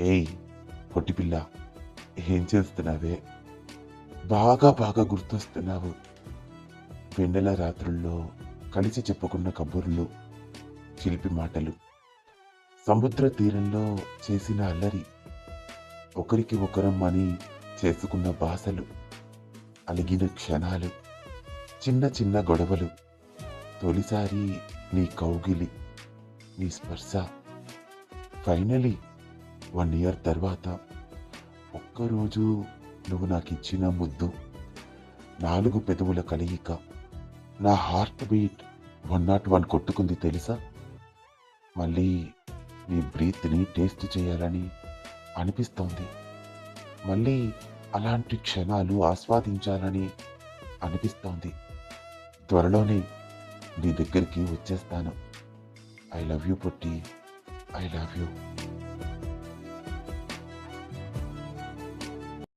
ఏయ్ పొట్టి పిల్ల, ఏం చేస్తున్నావే? బాగా బాగా గుర్తొస్తున్నావు. వెన్నెల రాత్రుల్లో కలిసి చెప్పుకున్న కబుర్లు, చిలిపి మాటలు, సముద్ర తీరంలో చేసిన అల్లరి, ఒకరికి ఒకరం అని చేసుకున్న బాసలు, అలిగిన క్షణాలు, చిన్న చిన్న గొడవలు, తొలిసారి నీ కౌగిలి, నీ స్పర్శ, ఫైనలీ 1 ఇయర్ తర్వాత ఒక్కరోజు నువ్వు నాకిచ్చిన ముద్దు, 4 పెదవుల కలయిక, నా హార్ట్ బీట్ 101 కొట్టుకుంది తెలుసా? మళ్ళీ నీ బ్రీత్ని టేస్ట్ చేయాలని అనిపిస్తోంది. మళ్ళీ అలాంటి క్షణాలు ఆస్వాదించాలని అనిపిస్తోంది. త్వరలోనే నీ దగ్గరికి వచ్చేస్తాను. I love you Potti. I love you.